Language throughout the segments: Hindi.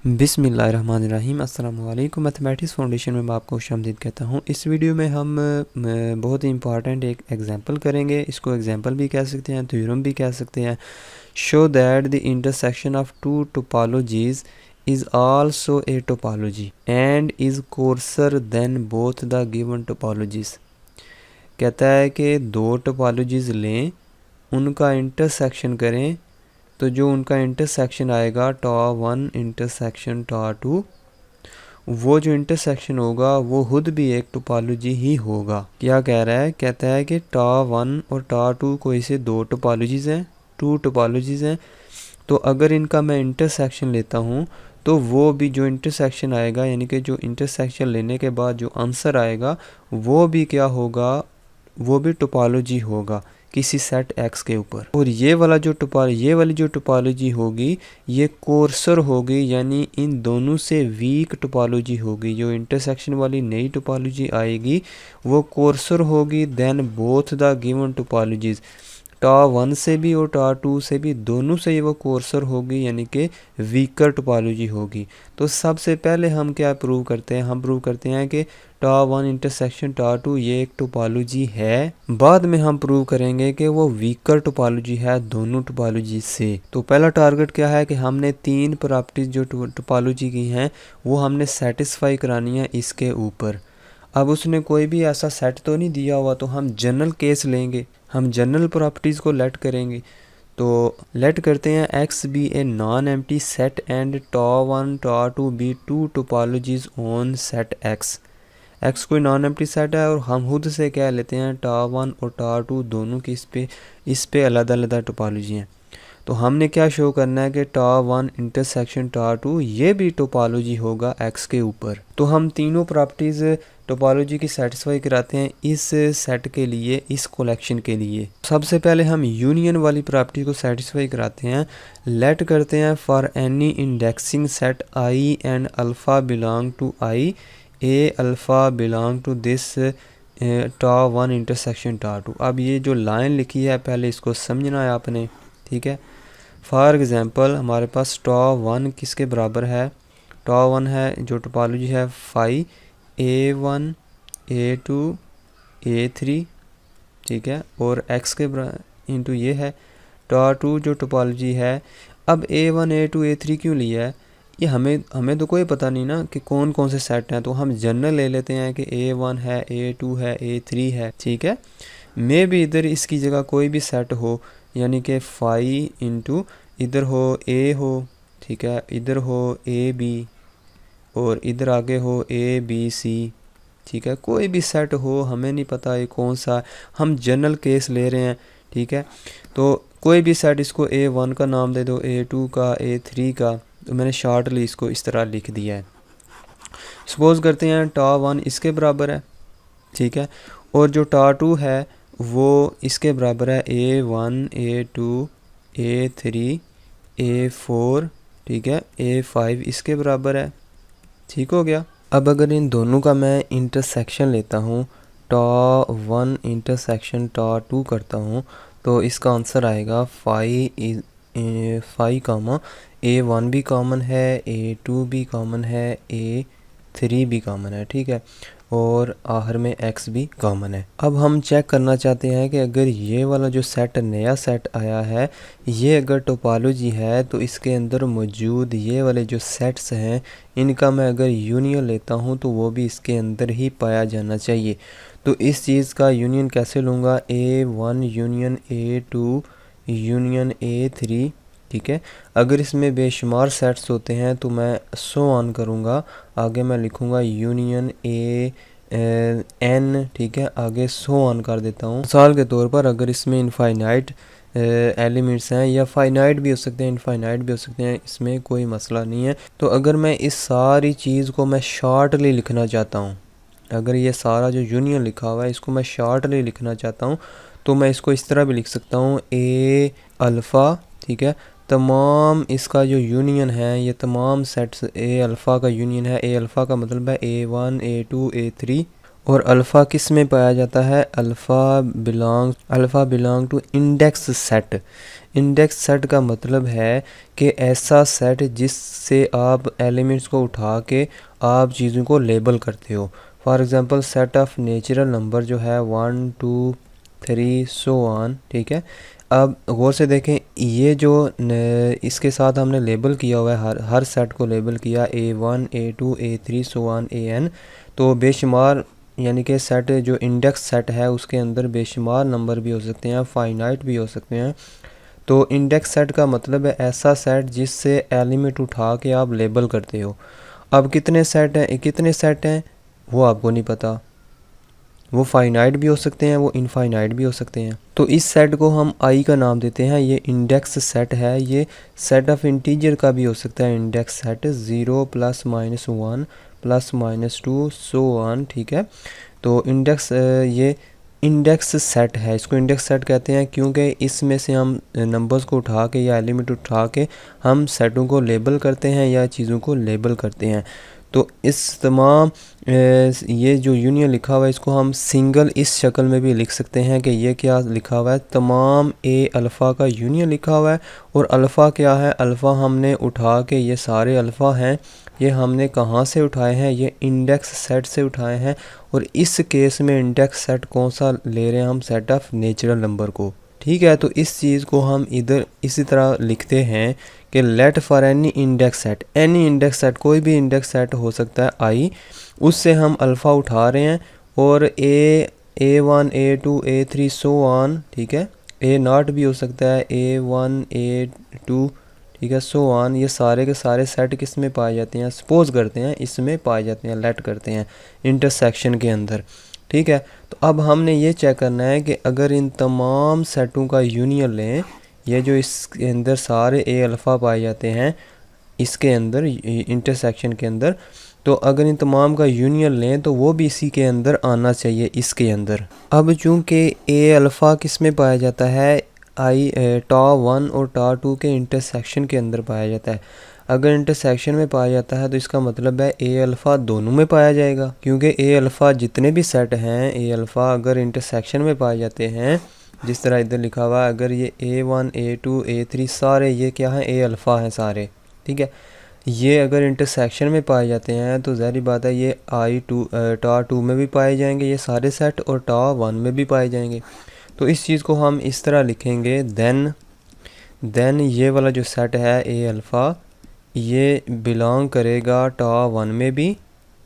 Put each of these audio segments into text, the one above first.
बिस्मिल्लाहिर्रहमानिर्रहीम। अस्सलाम वालेकुम। मैथमेटिक्स फाउंडेशन में मैं आपको खुशामदीद कहता हूँ। इस वीडियो में हम बहुत ही इंपॉर्टेंट एक एग्जांपल करेंगे। इसको एग्जांपल भी कह सकते हैं, थ्योरम भी कह सकते हैं। Show that the intersection of two topologies is also a topology and is coarser than both the given topologies. कहता है कि दो टोपोलॉजीज़ लें, उनका इंटरसेक्शन करें, तो जो उनका इंटरसेक्शन आएगा टॉ वन इंटरसेक्शन टॉ टू, वो जो इंटरसेक्शन होगा वो खुद भी एक टोपोलॉजी ही होगा। क्या कह रहा है? कहता है कि टॉ वन और टॉ टू कोई से दो टोपोलॉजीज़ हैं, टू टोपोलॉजीज़ हैं। तो अगर इनका मैं इंटरसेक्शन लेता हूँ तो वो भी जो इंटरसेक्शन आएगा, यानी कि जो इंटरसेक्शन लेने के बाद जो आंसर आएगा वो भी क्या होगा? वो भी टोपोलॉजी होगा किसी सेट एक्स के ऊपर। और ये वाली जो टोपोलॉजी होगी ये कोर्सर होगी, यानी इन दोनों से वीक टोपोलॉजी होगी। जो इंटरसेक्शन वाली नई टोपोलॉजी आएगी वो कोर्सर होगी than both the given topologies. Tau one से भी और टॉ टू से भी, दोनों से ये वो कोर्सर होगी, यानी कि वीकर टोपोलॉजी होगी। तो सबसे पहले हम क्या प्रूव करते हैं? हम प्रूव करते हैं कि tau one intersection tau two ये एक टोपोलॉजी है। बाद में हम प्रूव करेंगे कि वो वीकर टोपोलॉजी है दोनों टोपोलॉजी से। तो पहला टारगेट क्या है कि हमने तीन प्रॉपर्टीज जो टोपोलॉजी की हैं वो हमने सेटिस्फाई करानी है इसके ऊपर। अब उसने कोई भी ऐसा सेट तो नहीं दिया हुआ, तो हम जनरल केस लेंगे, हम जनरल प्रॉपर्टीज़ को लेट करेंगे। तो लेट करते हैं X be a non empty set and tau one tau two be two topologies on set X. X कोई नॉन एम्प्टी सेट है और हम खुद से क्या लेते हैं? टॉ वन और टॉ टू दोनों की इस पे अलग अलग टोपोलॉजी हैं। तो हमने क्या शो करना है कि tau one intersection tau two ये भी टोपोलॉजी होगा एक्स के ऊपर। तो हम तीनों प्रॉपर्टीज़ टोपोलॉजी की सेटिस्फाई कराते हैं इस सेट के लिए, इस कलेक्शन के लिए। सबसे पहले हम यूनियन वाली प्रॉपर्टी को सेटिस्फाई कराते हैं। लेट करते हैं for any indexing set I and alpha belong to I, A alpha belong to this tau one intersection tau two. अब ये जो लाइन लिखी है पहले इसको समझना है आपने, ठीक है। फॉर एग्ज़ाम्पल हमारे पास टॉ वन किसके बराबर है? टॉ वन है जो टोपोलॉजी है phi A one A two A three, ठीक है, और एक्स के इंटू ये है टॉ टू जो टोपोलॉजी है। अब A one A two A three क्यों लिया है? ये हमें तो कोई पता नहीं ना कि कौन कौन से सेट हैं, तो हम जनरल ले लेते हैं कि ए वन है, ए टू है, ए थ्री है, ठीक है। मे भी इधर इसकी जगह कोई भी सेट हो, यानी कि फाई इंटू इधर हो ए हो, ठीक है, इधर हो ए बी और इधर आगे हो ए बी सी, ठीक है। कोई भी सेट हो, हमें नहीं पता ये कौन सा, हम जनरल केस ले रहे हैं, ठीक है। तो कोई भी सेट, इसको ए वन का नाम दे दो, ए टू का, ए थ्री का। तो मैंने शॉर्टली इसको इस तरह लिख दिया है। सपोज़ करते हैं टॉ वन इसके बराबर है, ठीक है, और जो टॉ टू है वो इसके बराबर है A one A two A three A four, ठीक है, ए फाइव इसके बराबर है, ठीक हो गया। अब अगर इन दोनों का मैं इंटरसेक्शन लेता हूँ, टॉ वन इंटरसेक्शन टॉ टू करता हूँ, तो इसका आंसर आएगा फाई कामा ए वन भी कॉमन है, ए टू भी कॉमन है, ए थ्री भी कॉमन है, ठीक है, और आखिर में एक्स भी कॉमन है। अब हम चेक करना चाहते हैं कि अगर ये वाला जो सेट नया सेट आया है ये अगर टोपोलॉजी है तो इसके अंदर मौजूद ये वाले जो सेट्स हैं इनका मैं अगर यूनियन लेता हूँ तो वो भी इसके अंदर ही पाया जाना चाहिए। तो इस चीज़ का यूनियन कैसे लूँगा? A one union A two union A three, ठीक है। अगर इसमें बेशुमार सेट्स होते हैं तो मैं सो ऑन करूँगा, आगे मैं लिखूँगा यूनियन ए एन, ठीक है, आगे सो ऑन कर देता हूँ। मिसाल के तौर पर अगर इसमें इनफाइनाइट एलिमेंट्स हैं, या फाइनाइट भी हो सकते हैं, इनफाइनाइट भी हो सकते हैं, इसमें कोई मसला नहीं है। तो अगर मैं इस सारी चीज़ को मैं शॉर्टली लिखना चाहता हूँ, अगर ये सारा जो यूनियन लिखा हुआ है इसको मैं शॉर्टली लिखना चाहता हूँ, तो मैं इसको इस तरह भी लिख सकता हूँ ए अल्फ़ा, ठीक है, तमाम इसका जो यूनियन है, ये तमाम सेट्स ए अल्फ़ा का यूनियन है। ए अल्फ़ा का मतलब है A one A two A three, और अल्फ़ा किस में पाया जाता है, alpha belong to index set. Index set का मतलब है कि ऐसा सेट जिससे आप एलिमेंट्स को उठा के आप चीज़ों को लेबल करते हो। For example set of natural number जो है 1 2 3 सो ऑन, ठीक है। अब गौर से देखें, ये जो इसके साथ हमने लेबल किया हुआ है, हर सेट को लेबल किया A1 A2 A3 so on AN। तो बेशुमार यानी कि सेट जो इंडेक्स सेट है उसके अंदर बेशुमार नंबर भी हो सकते हैं, फाइनाइट भी हो सकते हैं। तो इंडेक्स सेट का मतलब है ऐसा सेट जिससे एलिमेंट उठा के आप लेबल करते हो। अब कितने सेट हैं वो आपको नहीं पता, वो फाइनाइट भी हो सकते हैं, वो इनफाइनाइट भी हो सकते हैं। तो इस सेट को हम आई का नाम देते हैं, ये इंडेक्स सेट है। ये सेट ऑफ इंटीजर का भी हो सकता है इंडेक्स सेट, 0 +- 1 +- 2 सो ऑन, ठीक है। तो ये इंडेक्स सेट है, इसको इंडेक्स सेट कहते हैं क्योंकि इसमें से हम नंबर्स को उठा के या एलिमेंट उठा के हम सेटों को लेबल करते हैं या चीज़ों को लेबल करते हैं। तो इस तमाम ये जो यूनियन लिखा हुआ है इसको हम सिंगल इस शक्ल में भी लिख सकते हैं कि ये क्या लिखा हुआ है, तमाम ए अल्फ़ा का यूनियन लिखा हुआ है। और अल्फ़ा क्या है, अल्फ़ा हमने उठा के, ये सारे अल्फ़ा हैं, ये हमने कहाँ से उठाए हैं, ये इंडेक्स सेट से उठाए हैं। और इस केस में इंडेक्स सेट कौन सा ले रहे हैं हम, सेट ऑफ नेचुरल नंबर को, ठीक है। तो इस चीज़ को हम इधर इसी तरह लिखते हैं कि let for any index set, any index set, कोई भी इंडेक्स सेट हो सकता है आई, उससे हम अल्फ़ा उठा रहे हैं और A1 A2 A3 so on, ठीक है। A0 भी हो सकता है, A1 A2, ठीक है, सो ऑन। ये सारे के सारे सेट किस में पाए जाते हैं, सपोज करते हैं इसमें पाए जाते हैं, लेट करते हैं इंटरसेक्शन के अंदर, ठीक है। तो अब हमने ये चेक करना है कि अगर इन तमाम सेटों का यूनियन लें, ये जो इसके अंदर सारे ए अल्फ़ा पाए जाते हैं इसके अंदर इंटरसेक्शन के अंदर, तो अगर इन तमाम का यूनियन लें तो वो भी इसी के अंदर आना चाहिए, इसके अंदर। अब चूँकि ए अल्फ़ा किस में पाया जाता है, टा1 और टा2 के इंटरसेक्शन के अंदर पाया जाता है। अगर इंटरसेक्शन में पाया जाता है तो इसका मतलब है ए अल्फ़ा दोनों में पाया जाएगा, क्योंकि ए अल्फ़ा जितने भी सेट हैं, ए अल्फ़ा अगर इंटरसेक्शन में पाए जाते हैं, जिस तरह इधर लिखा हुआ है, अगर ये A1 A2 A3 सारे ये क्या है, ए अल्फ़ा हैं सारे, ठीक है। ये अगर इंटरसेक्शन में पाए जाते हैं तो ज़ाहिर बात है ये टा2 में भी पाए जाएंगे ये सारे सेट, और टा1 में भी पाए जाएंगे। तो इस चीज़ को हम इस तरह लिखेंगे, देन ये वाला जो सेट है ए अल्फ़ा, ये बिलोंग करेगा टा1 में भी,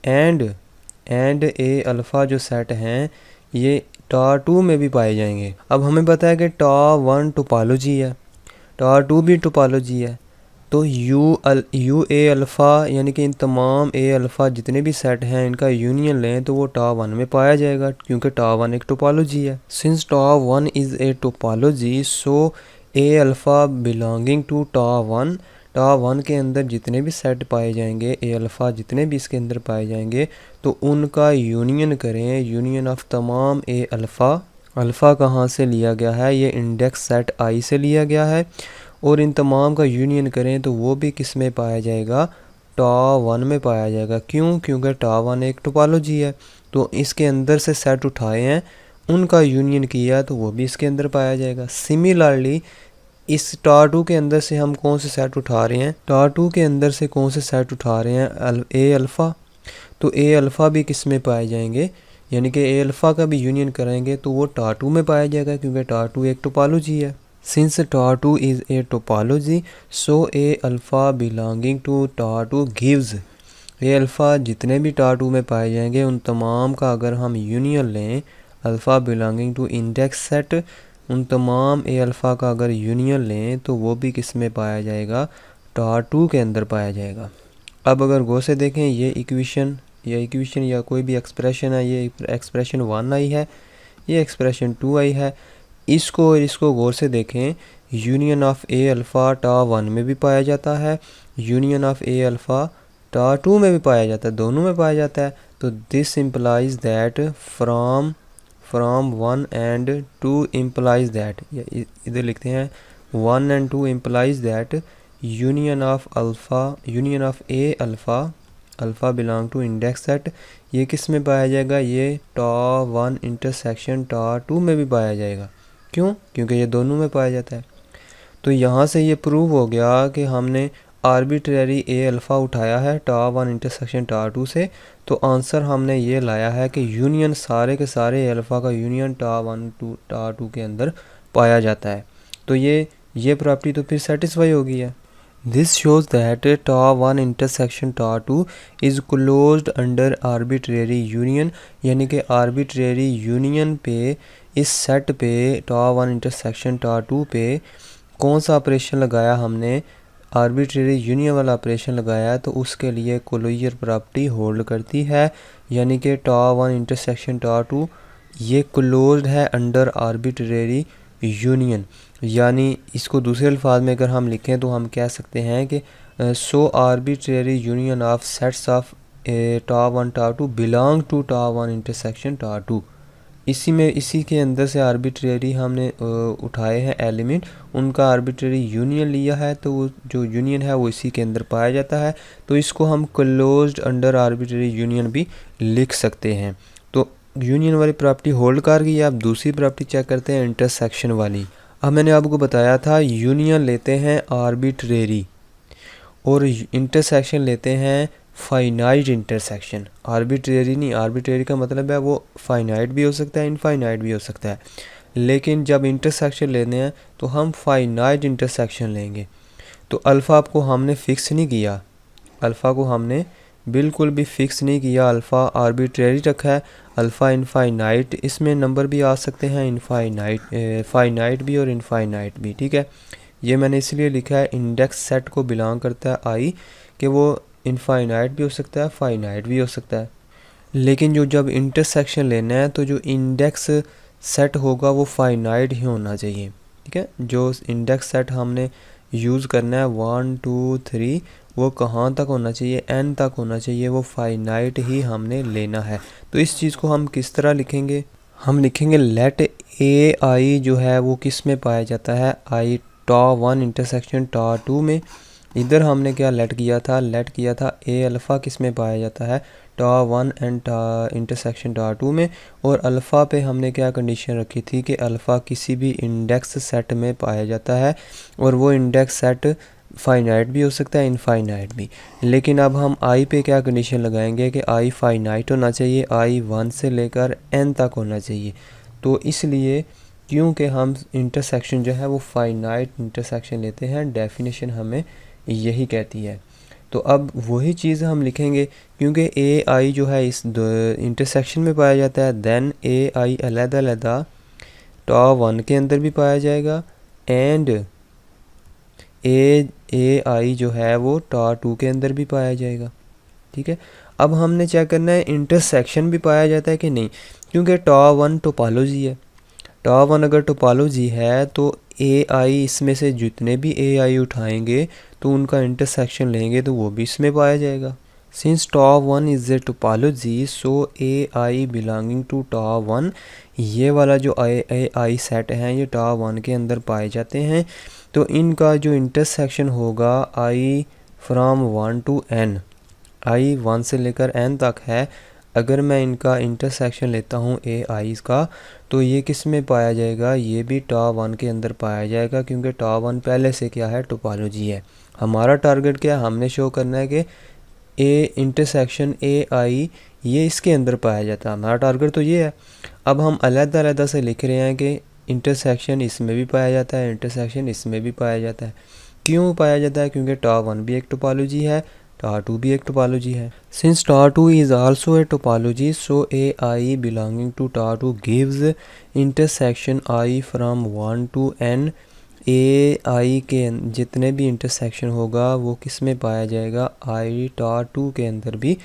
एंड ए अल्फ़ा जो सेट हैं ये टा2 में भी पाए जाएंगे। अब हमें पता है कि टा1 टोपोलॉजी है, टा2 भी टोपोलॉजी है। तो यू ए अल्फ़ा यानी कि इन तमाम ए अल्फ़ा जितने भी सेट हैं इनका यूनियन लें तो वो टा1 में पाया जाएगा, क्योंकि टा1 एक टोपोलॉजी है। सिंस टा1 is a topology, so A alpha belonging to टा1, टा1 के अंदर जितने भी सेट पाए जाएंगे, ए अल्फ़ा जितने भी इसके अंदर पाए जाएंगे, तो उनका यूनियन करें, यूनियन ऑफ तमाम ए अल्फ़ा। अल्फ़ा कहाँ से लिया गया है, ये इंडेक्स सेट आई से लिया गया है। और इन तमाम का यूनियन करें तो वो भी किस में पाया जाएगा, टा1 में पाया जाएगा। क्यों, क्योंकि टा1 एक टोपोलॉजी है। तो इसके अंदर से सेट उठाए हैं, उनका यूनियन किया तो वो भी इसके अंदर पाया जाएगा। सिमिलरली इस टा2 के अंदर से हम कौन से सेट उठा रहे हैं, टा2 के अंदर से कौन से सेट उठा रहे हैं, ए अल्फ़ा, तो ए अल्फ़ा भी किस में पाए जाएंगे, यानी कि ए अल्फ़ा का भी यूनियन करेंगे तो वो टा2 में पाया जाएगा, क्योंकि टा2 एक टोपोलॉजी है। Since टा2 is a topology, so a alpha belonging to टा2 gives, A alpha जितने भी टा2 में पाए जाएंगे उन तमाम का अगर हम यूनियन लें, alpha belonging to index set, उन तमाम ए अल्फ़ा का अगर यूनियन लें तो वो भी किस में पाया जाएगा, टा2 के अंदर पाया जाएगा। अब अगर गौर से देखें, ये इक्वेशन या कोई भी एक्सप्रेशन है, ये एक्सप्रेशन 1 आई है, ये एक्सप्रेशन 2 आई है। इसको गौर से देखें, यूनियन ऑफ ए अल्फ़ा टा1 में भी पाया जाता है, यूनियन ऑफ ए अल्फ़ा टा2 में भी पाया जाता है, दोनों में पाया जाता है। तो this implies that from 1 and 2 implies that, इधर लिखते हैं 1 and 2 implies that union of A alpha alpha belong to index set, ये किस में पाया जाएगा, ये टा1 इंटरसेक्शन टा2 में भी पाया जाएगा। क्यों? क्योंकि ये दोनों में पाया जाता है। तो यहाँ से ये प्रूव हो गया कि हमने आर्बिट्रेरी ए अल्फ़ा उठाया है टा1 इंटरसेक्शन टा2 से, तो आंसर हमने ये लाया है कि यूनियन सारे के सारे ए अल्फ़ा का यूनियन टा1 टू टा2 के अंदर पाया जाता है। तो ये प्रॉपर्टी तो फिर सेटिस्फाई होगी है। दिस शोज़ दैट टा1 इंटरसेक्शन टा2 is closed under arbitrary union, यानी कि आर्बिट्रेरी यूनियन पे इस सेट पे टा1 इंटरसेक्शन टा2 पे कौन सा ऑपरेशन लगाया हमने, आर्बिट्रेरी यूनियन वाला ऑपरेशन लगाया, तो उसके लिए क्लोजर प्रॉपर्टी होल्ड करती है, यानी कि टा1 इंटरसेक्शन टा2 ये क्लोज्ड है अंडर आर्बिट्रेरी यूनियन। यानी इसको दूसरे अल्फाज में अगर हम लिखें तो हम कह सकते हैं कि so arbitrary union of sets of टा1 टा2 बिलोंग टू टा1 इंटरसेक्शन टा2। इसी के अंदर से आर्बिट्रेरी हमने उठाए हैं एलिमेंट, उनका आर्बिट्रेरी यूनियन लिया है, तो वो जो यूनियन है वो इसी के अंदर पाया जाता है। तो इसको हम क्लोज्ड अंडर आर्बिट्रेरी यूनियन भी लिख सकते हैं। तो यूनियन वाली प्रॉपर्टी होल्ड कर गई। आप दूसरी प्रॉपर्टी चेक करते हैं इंटरसेक्शन वाली। अब मैंने आपको बताया था यूनियन लेते हैं आर्बिट्रेरी और इंटरसेक्शन लेते हैं फाइनाइट इंटरसेक्शन। आर्बिट्रेरी नहीं, आर्बिट्रेरी का मतलब है वो फाइनाइट भी हो सकता है, इनफाइनाइट भी हो सकता है, लेकिन जब इंटरसेक्शन लेने हैं तो हम फाइनाइट इंटरसेक्शन लेंगे। तो अल्फ़ा आपको हमने फ़िक्स नहीं किया, अल्फ़ा को हमने बिल्कुल भी फ़िक्स नहीं किया, अल्फ़ा आर्बिट्रेरी रखा है। अल्फ़ा इनफाइनाइट, इसमें नंबर भी आ सकते हैं इनफाइनाइट, फाइनाइट भी और इनफाइनाइट भी, ठीक है। ये मैंने इसलिए लिखा है इंडेक्स सेट को बिलोंग करता है आई, कि वो इनफाइनाइट भी हो सकता है, फाइनाइट भी हो सकता है। लेकिन जब इंटरसेक्शन लेना है तो जो इंडेक्स सेट होगा वो फाइनाइट ही होना चाहिए, ठीक है। जो इंडेक्स सेट हमने यूज़ करना है 1 2 3 वो कहाँ तक होना चाहिए, n तक होना चाहिए, वो फाइनाइट ही हमने लेना है। तो इस चीज़ को हम किस तरह लिखेंगे, हम लिखेंगे लेट ए आई जो है वो किस में पाया जाता है, आई टा1 इंटरसेक्शन टा2 में। इधर हमने क्या लेट किया था ए अल्फ़ा किस में पाया जाता है, टा1 एंड इंटरसेक्शन टा2 में। और अल्फ़ा पे हमने क्या कंडीशन रखी थी कि अल्फ़ा किसी भी इंडेक्स सेट में पाया जाता है, और वो इंडेक्स सेट फाइनाइट भी हो सकता है, इनफाइनाइट भी। लेकिन अब हम आई पे क्या कंडीशन लगाएंगे कि आई फाइनाइट होना चाहिए, आई 1 से लेकर n तक होना चाहिए। तो इसलिए क्योंकि हम इंटरसेक्शन जो है वो फाइनाइट इंटरसेक्शन लेते हैं, डेफिनेशन हमें यही कहती है। तो अब वही चीज़ हम लिखेंगे, क्योंकि ए आई जो है इस इंटरसेक्शन में पाया जाता है, देन ए आई अलग-अलग टा1 के अंदर भी पाया जाएगा, एंड ए आई जो है वो टा2 के अंदर भी पाया जाएगा, ठीक है। अब हमने चेक करना है इंटरसेक्शन भी पाया जाता है कि नहीं, क्योंकि टा1 टोपोलॉजी है, टा1 अगर टोपोलॉजी है तो ए आई इसमें से जितने भी ए आई उठाएंगे तो उनका इंटरसेक्शन लेंगे तो वो भी इसमें पाया जाएगा। सिंस टा1 is a topology so A i belonging to टा1, ये वाला जो ए आई सेट हैं ये टा1 के अंदर पाए जाते हैं। तो इनका जो इंटरसेक्शन होगा आई फ्राम 1 टू n, आई 1 से लेकर n तक है। अगर मैं इनका इंटरसेक्शन लेता हूँ ए आईज़ का, तो ये किस में पाया जाएगा, ये भी टा1 के अंदर पाया जाएगा, क्योंकि टा1 पहले से क्या है, टोपोलॉजी है। हमारा टारगेट क्या है, हमने शो करना है कि ए इंटरसेक्शन ए आई ये इसके अंदर पाया जाता है, हमारा टारगेट तो ये है। अब हम अलग-अलग से लिख रहे हैं कि इंटरसेक्शन इसमें भी पाया जाता है, इंटरसेक्शन इसमें भी पाया जाता है। क्यों पाया जाता है, क्योंकि टा1 भी एक टोपोलॉजी है, टा2 भी एक टोपोलॉजी है। सिंस टा2 is also a topology so A i belonging to टा2 gives intersection I from 1 to n। A i के जितने भी इंटरसेक्शन होगा वो किस में पाया जाएगा, आई टा2 के अंदर भी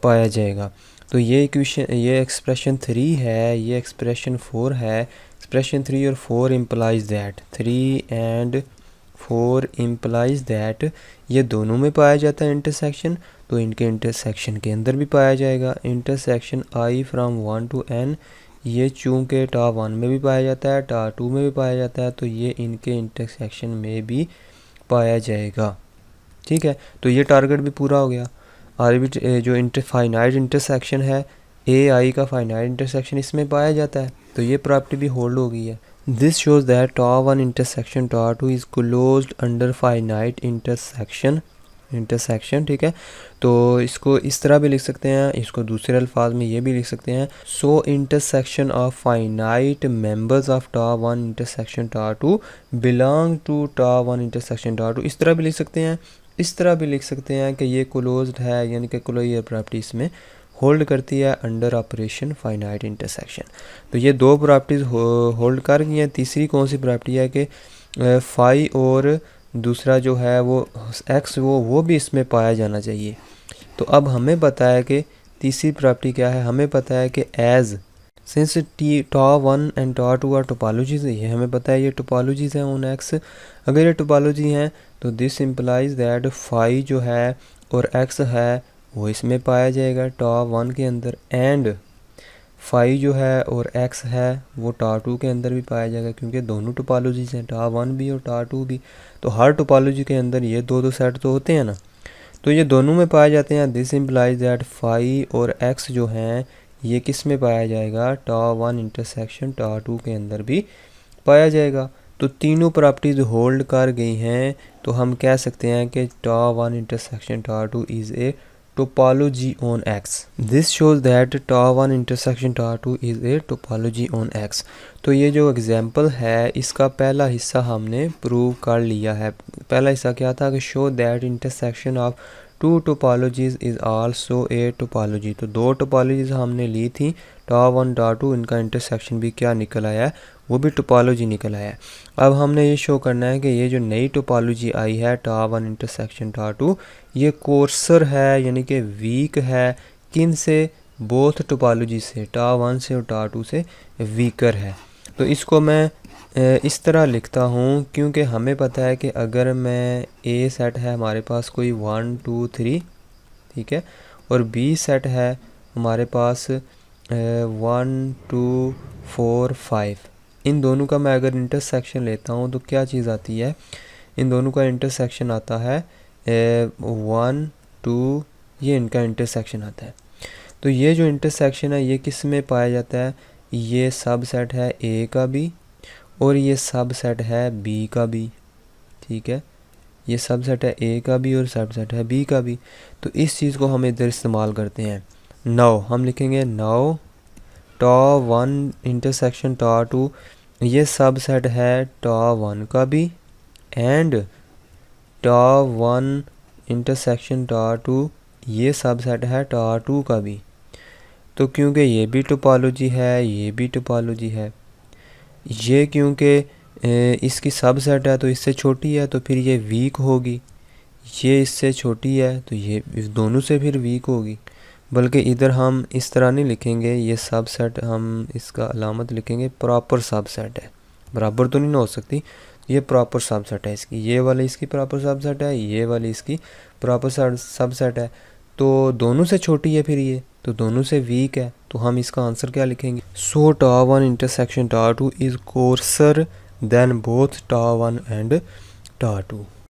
पाया जाएगा। तो ये इक्वेशन, ये एक्सप्रेशन 3 है, ये एक्सप्रेशन 4 है। एक्सप्रेशन 3 और 4 implies that, 3 and 4 implies that ये दोनों में पाया जाता है इंटरसेक्शन, तो इनके इंटरसेक्शन के अंदर भी पाया जाएगा। Intersection I from 1 to n ये चूँकि टा1 में भी पाया जाता है, टा2 में भी पाया जाता है, तो ये इनके इंटरसेक्शन में भी पाया जाएगा, ठीक है। तो ये टारगेट भी पूरा हो गया। जो फाइनाइट इंटरसेक्शन है, ए आई का फाइनाइट इंटरसेक्शन इसमें पाया जाता है, तो ये प्रॉपर्टी भी होल्ड हो गई है। This shows that tau one intersection tau two is closed under finite intersection, ठीक है। तो इसको इस तरह भी लिख सकते हैं, इसको दूसरे अल्फाज में ये भी लिख सकते हैं, so intersection of finite members of tau one intersection tau two belong to tau one intersection tau two. इस तरह भी लिख सकते हैं, इस तरह भी लिख सकते हैं कि ये क्लोज्ड है, यानी कि क्लोजर प्रॉपर्टी इसमें होल्ड करती है अंडर ऑपरेशन फाइनाइट इंटरसेक्शन। तो ये दो प्रॉपर्टीज़ होल्ड कर गई हैं। तीसरी कौन सी प्रॉपर्टी है कि फाई और दूसरा जो है वो एक्स वो भी इसमें पाया जाना चाहिए। तो अब हमें पता है कि तीसरी प्रॉपर्टी क्या है, हमें पता है कि as since tau one and tau two are topologies, ये हमें पता है ये टोपोलॉजीज हैं ऑन एक्स। अगर ये टोपोलॉजी हैं तो दिस इम्प्लाइज दैट फाई जो है और एक्स है वो इसमें पाया जाएगा टॉ वन के अंदर, एंड फाई जो है और एक्स है वो टॉ टू के अंदर भी पाया जाएगा, क्योंकि दोनों टोपोलॉजीज हैं, टॉ वन भी और टॉ टू भी। तो हर टोपोलॉजी के अंदर ये दो सेट तो होते हैं ना, तो ये दोनों में पाए जाते हैं। दिस इम्प्लाइज दैट फाई और एक्स जो हैं ये किस में पाया जाएगा, टॉ वन इंटरसेक्शन टॉ टू के अंदर भी पाया जाएगा। तो तीनों प्रॉपर्टीज होल्ड कर गई हैं, तो हम कह सकते हैं कि tau one intersection tau two is a topology on X. This shows that tau one intersection tau two is a topology on X। तो ये जो एग्जांपल है इसका पहला हिस्सा हमने प्रूव कर लिया है। पहला हिस्सा क्या था कि show that intersection of two topologies is also a topology. तो दो टोपोलॉजीज हमने ली थी, टॉ वन टॉ टू, इनका इंटरसेक्शन भी क्या निकल आया है, वो भी टोपोलॉजी निकल आया है। अब हमने ये शो करना है कि ये जो नई टोपोलॉजी आई है tau one intersection tau two, ये कोर्सर है यानी कि वीक है, किन से, बोथ टोपोलॉजी से, टॉ वन से और टॉ टू से वीकर है। तो इसको मैं इस तरह लिखता हूँ, क्योंकि हमें पता है कि अगर मैं ए सेट है हमारे पास कोई 1 2 3, ठीक है, और बी सेट है हमारे पास 1 2 4 5, इन दोनों का मैं अगर इंटरसेक्शन लेता हूँ तो क्या चीज़ आती है, इन दोनों का इंटरसेक्शन आता है 1 2, ये इनका इंटरसेक्शन आता है। तो ये जो इंटरसेक्शन है ये किस में पाया जाता है, ये सब सेट है ए का भी और ये सब सेट है बी का भी, ठीक है, ये सब सेट है ए का भी और सब सेट है बी का भी। तो इस चीज़ को हम इधर इस्तेमाल करते हैं। नाउ हम लिखेंगे now tau one intersection tau two, ये सब सेट है टॉ वन का भी, and tau one intersection tau two, ये सब सेट है टॉ टू का भी। तो क्योंकि ये भी टोपोलॉजी है, ये भी टोपोलॉजी है, ये क्योंकि इसकी सब सेट है तो इससे छोटी है तो फिर ये वीक होगी, ये इससे छोटी है तो ये इस दोनों से फिर वीक होगी। बल्कि इधर हम इस तरह नहीं लिखेंगे, ये सब सेट हम इसका अलामत लिखेंगे प्रॉपर सब सेट है, बराबर तो नहीं ना हो सकती, ये प्रॉपर सब सेट है इसकी, ये वाली इसकी प्रॉपर सब सेट है, ये वाली इसकी प्रॉपर सब सेट है, तो दोनों से छोटी है फिर ये, तो दोनों से वीक है। तो हम इसका आंसर क्या लिखेंगे, so tau one intersection tau two is coarser than both tau one and tau to.